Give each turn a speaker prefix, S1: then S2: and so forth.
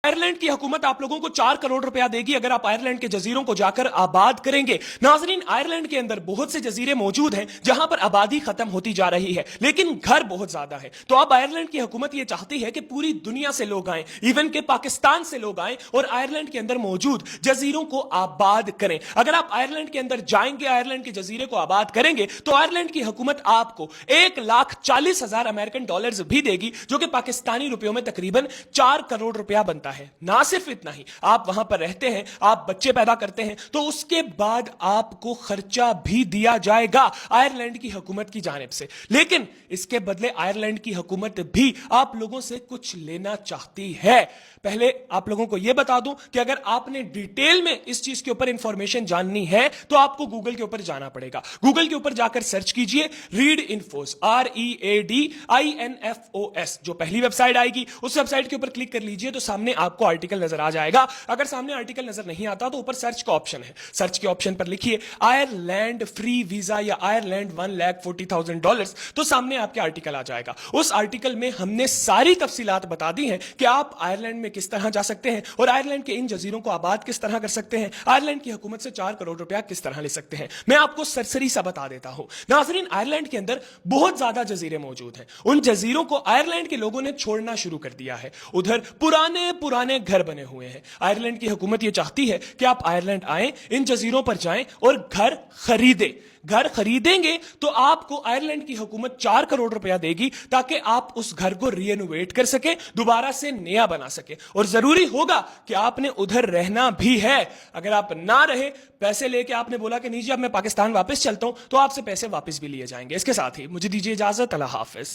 S1: Ireland की हुकूमत आप लोगों को 4 करोड़ रुपया देगी अगर आप आयरलैंड के जजीरों को जाकर आबाद करेंगे। नाजरीन, आयरलैंड के अंदर बहुत से जजीरे मौजूद हैं जहां पर आबादी खत्म होती जा रही है, लेकिन घर बहुत ज्यादा है। तो अब आयरलैंड की हुकूमत ये चाहती है कि पूरी दुनिया से लोग आए, इवन के पाकिस्तान से लोग आए और आयरलैंड के अंदर मौजूद जजीरों को आबाद करें। अगर आप आयरलैंड के अंदर जाएंगे, आयरलैंड के जजीरे को आबाद करेंगे, तो आयरलैंड की हुकूमत आपको 1,40,000 अमेरिकन डॉलर्स भी देगी, जो कि पाकिस्तानी रुपयों में तकरीबन 4 करोड़ रुपया बनता है। ना सिर्फ इतना ही, आप वहां पर रहते हैं, आप बच्चे पैदा करते हैं, तो उसके बाद आपको खर्चा भी दिया जाएगा आयरलैंड की हुकूमत की जानिब से। लेकिन इसके बदले आयरलैंड की हुकूमत भी आप लोगों से कुछ लेना चाहती है। पहले आप लोगों को यह बता दूं कि अगर आपने डिटेल में इस चीज के ऊपर इंफॉर्मेशन जाननी है तो आपको गूगल के ऊपर जाना पड़ेगा। गूगल के ऊपर जाकर सर्च कीजिए रीड इन्फोस, READINFOS। जो पहली वेबसाइट आएगी उस वेबसाइट के ऊपर क्लिक कर लीजिए तो सामने आपको आर्टिकल नजर आ जाएगा। अगर सामने आर्टिकल नजर नहीं आता तो ऊपर सर्च का ऑप्शन है, सर्च के ऑप्शन पर लिखिए आयरलैंड फ्री वीजा या आयरलैंड $1,40,000, तो सामने आपके आर्टिकल आ जाएगा। उस आर्टिकल में हमने सारी तफसीलात बता दी हैं कि आप आयरलैंड में किस तरह जा सकते हैं और आयरलैंड के इन जजीरों को आबाद किस तरह कर सकते हैं, आयरलैंड की हुकूमत से 4 करोड़ रुपया किस तरह ले सकते हैं। मैं आपको सरसरी सा बता देता हूं। नाजरीन, आयरलैंड के अंदर बहुत ज्यादा जजीरे मौजूद हैं। उन जजीरों को आयरलैंड के लोगों ने छोड़ना शुरू कर दिया है। उधर पुराने पुराने घर बने हुए हैं। आयरलैंड की हुकूमत यह चाहती है कि आप आयरलैंड आए, इन जजीरों पर जाएं और घर खरीदें। घर खरीदेंगे तो आपको आयरलैंड की हुकूमत 4 करोड़ रुपया देगी ताकि आप उस घर को रीइनोवेट कर सके, दोबारा से नया बना सके। और जरूरी होगा कि आपने उधर रहना भी है। अगर आप ना रहे, पैसे लेके आपने बोला कि नहीं जी अब मैं पाकिस्तान वापस चलता हूं, तो आपसे पैसे वापस भी लिए जाएंगे। इसके साथ ही मुझे दीजिए इजाजत। अल्लाह हाफिज।